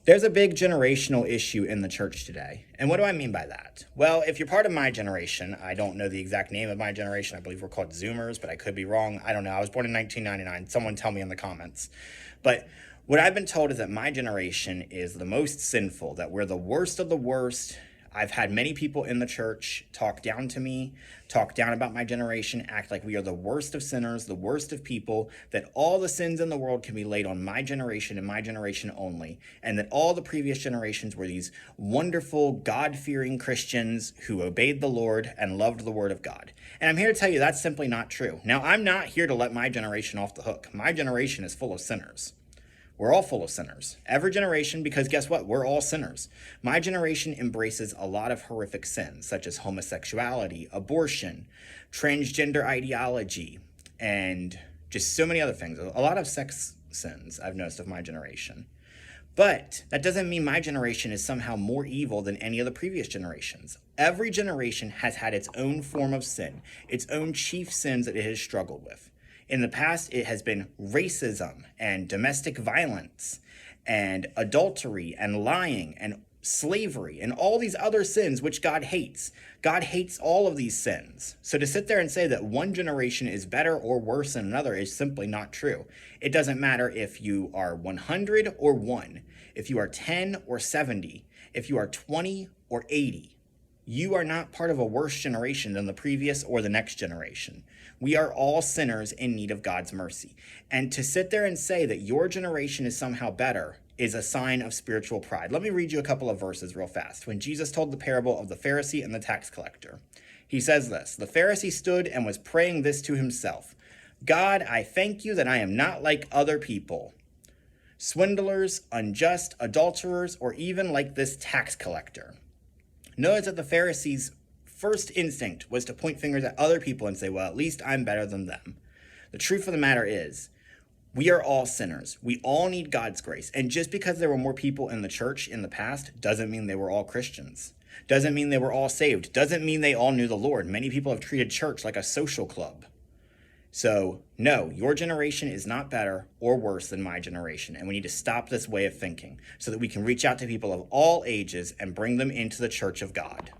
There's a big generational issue in the church today. And what do I mean by that? Well, if you're part of my generation, I don't know the exact name of my generation. I believe we're called Zoomers, but I could be wrong. I don't know. I was born in 1999. Someone tell me in the comments. But what I've been told is that my generation is the most sinful, that we're the worst of the worst. I've had many people in the church talk down to me, talk down about my generation, act like we are the worst of sinners, the worst of people, that all the sins in the world can be laid on my generation and my generation only, and that all the previous generations were these wonderful, God-fearing Christians who obeyed the Lord and loved the Word of God. And I'm here to tell you that's simply not true. Now, I'm not here to let my generation off the hook. My generation is full of sinners. We're all full of sinners. Every generation, because guess what? We're all sinners. My generation embraces a lot of horrific sins, such as homosexuality, abortion, transgender ideology, and just so many other things. A lot of sex sins I've noticed of my generation. But that doesn't mean my generation is somehow more evil than any of the previous generations. Every generation has had its own form of sin, its own chief sins that it has struggled with. In the past, it has been racism and domestic violence and adultery and lying and slavery and all these other sins which God hates. God hates all of these sins. So to sit there and say that one generation is better or worse than another is simply not true. It doesn't matter if you are 100 or 1, if you are 10 or 70, if you are 20 or 80. You are not part of a worse generation than the previous or the next generation. We are all sinners in need of God's mercy. And to sit there and say that your generation is somehow better is a sign of spiritual pride. Let me read you a couple of verses real fast. When Jesus told the parable of the Pharisee and the tax collector, he says this: "The Pharisee stood and was praying this to himself. God, I thank you that I am not like other people, swindlers, unjust, adulterers, or even like this tax collector." Notice that the Pharisees' first instinct was to point fingers at other people and say, well, at least I'm better than them. The truth of the matter is, we are all sinners. We all need God's grace. And just because there were more people in the church in the past doesn't mean they were all Christians. Doesn't mean they were all saved. Doesn't mean they all knew the Lord. Many people have treated church like a social club. So, no, your generation is not better or worse than my generation, and we need to stop this way of thinking so that we can reach out to people of all ages and bring them into the church of God.